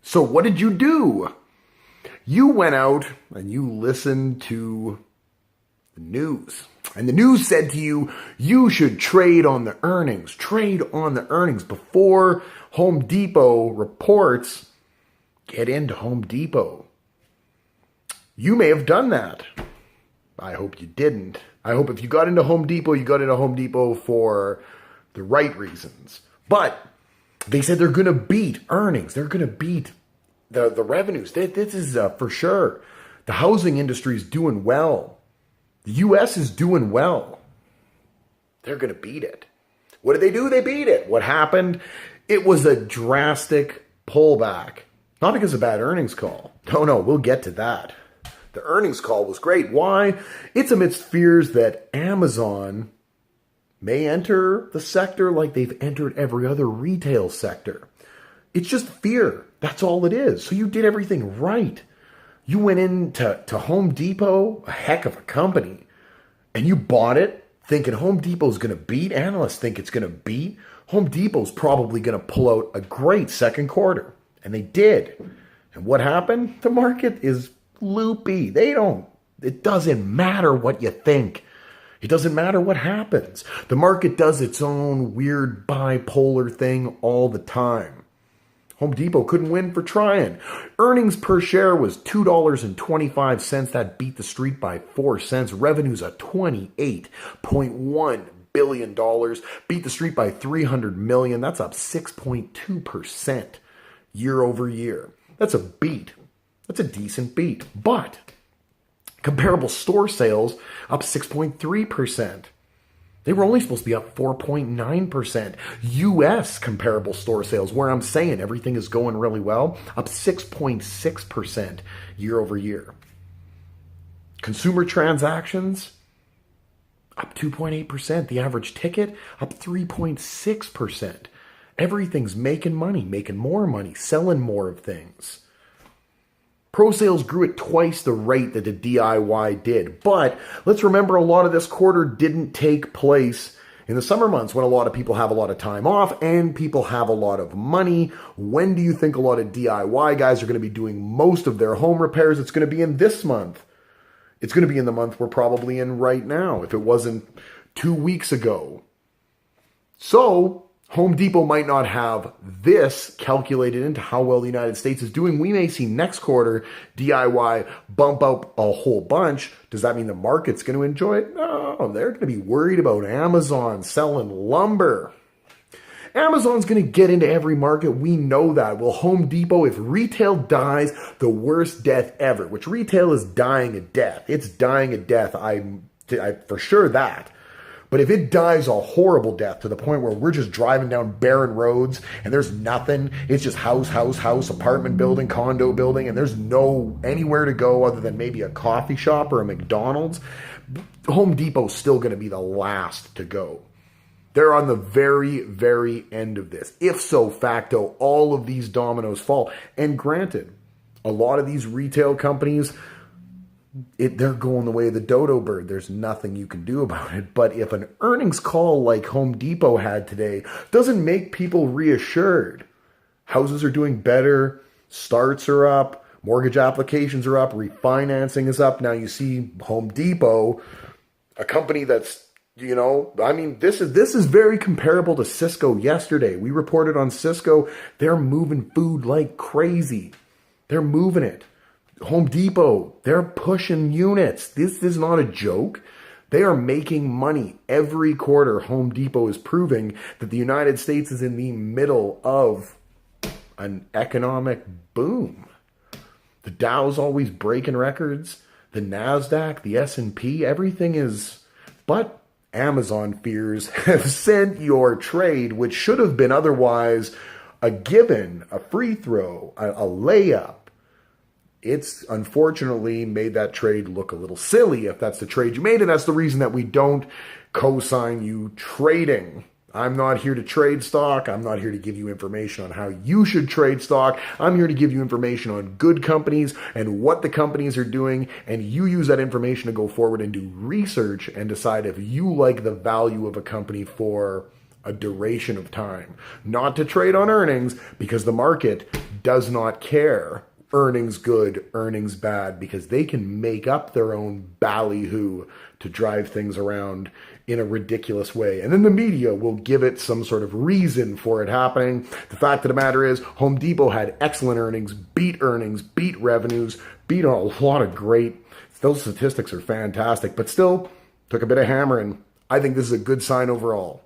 So what did you do? You went out and you listened to the news. And the news said to you, you should trade on the earnings. Trade on the earnings. Before Home Depot reports, get into Home Depot. You may have done that. I hope you didn't. I hope if you got into Home Depot, you got into Home Depot for the right reasons. But they said they're going to beat earnings. They're going to beat the revenues. This is for sure. The housing industry is doing well. The U.S. is doing well. They're going to beat it. What did they do? They beat it. What happened? It was a drastic pullback. Not because of bad earnings call. No, we'll get to that. The earnings call was great. Why? It's amidst fears that Amazon may enter the sector like they've entered every other retail sector. It's just fear. That's all it is. So you did everything right. You went into Home Depot, a heck of a company, and you bought it thinking Home Depot's going to beat. Analysts think it's going to beat. Home Depot's probably going to pull out a great second quarter. And they did. And what happened? The market is loopy. It doesn't matter what you think. It doesn't matter what happens. The market does its own weird bipolar thing all the time. Home Depot couldn't win for trying. Earnings per share was $2.25. That beat the street by 4 cents. Revenues at $28.1 billion. Beat the street by $300 million. That's up 6.2% year over year. That's a beat. That's a decent beat. But comparable store sales up 6.3%. They were only supposed to be up 4.9%. U.S. comparable store sales, where I'm saying everything is going really well, up 6.6% year over year. Consumer transactions up 2.8%. The average ticket up 3.6%. Everything's making money, making more money, selling more of things. Pro sales grew at twice the rate that the DIY did. But let's remember a lot of this quarter didn't take place in the summer months when a lot of people have a lot of time off and people have a lot of money. When do you think a lot of DIY guys are going to be doing most of their home repairs? It's going to be in this month. It's going to be in the month we're probably in right now, if it wasn't 2 weeks ago. So Home Depot might not have this calculated into how well the United States is doing. We may see next quarter DIY bump up a whole bunch. Does that mean the market's going to enjoy it? No, they're going to be worried about Amazon selling lumber. Amazon's going to get into every market. We know that. Well, Home Depot, if retail dies the worst death ever, which retail is dying a death. It's dying a death. I for sure that. But if it dies a horrible death to the point where we're just driving down barren roads and there's nothing, it's just house, apartment building, condo building, and there's no anywhere to go other than maybe a coffee shop or a McDonald's, Home Depot's still going to be the last to go. They're on the very, very end of this. If so facto, all of these dominoes fall. And granted, a lot of these retail companies, they're going the way of the dodo bird. There's nothing you can do about it. But if an earnings call like Home Depot had today doesn't make people reassured, houses are doing better, starts are up, mortgage applications are up, refinancing is up. Now you see Home Depot, a company that's, this is very comparable to Cisco yesterday. We reported on Cisco. They're moving food like crazy. They're moving it. Home Depot, they're pushing units. This is not a joke. They are making money every quarter. Home Depot is proving that the United States is in the middle of an economic boom. The Dow's always breaking records. The NASDAQ, the S&P, everything is... But Amazon fears have sent your trade, which should have been otherwise a given, a free throw, a layup. It's unfortunately made that trade look a little silly if that's the trade you made, and that's the reason that we don't co-sign you trading. I'm not here to trade stock. I'm not here to give you information on how you should trade stock. I'm here to give you information on good companies and what the companies are doing, and you use that information to go forward and do research and decide if you like the value of a company for a duration of time. Not to trade on earnings, because the market does not care. Earnings good, earnings bad, because they can make up their own ballyhoo to drive things around in a ridiculous way. And then the media will give it some sort of reason for it happening. The fact of the matter is, Home Depot had excellent earnings, beat revenues, beat a lot of great. Those statistics are fantastic, but still took a bit of hammering. I think this is a good sign overall.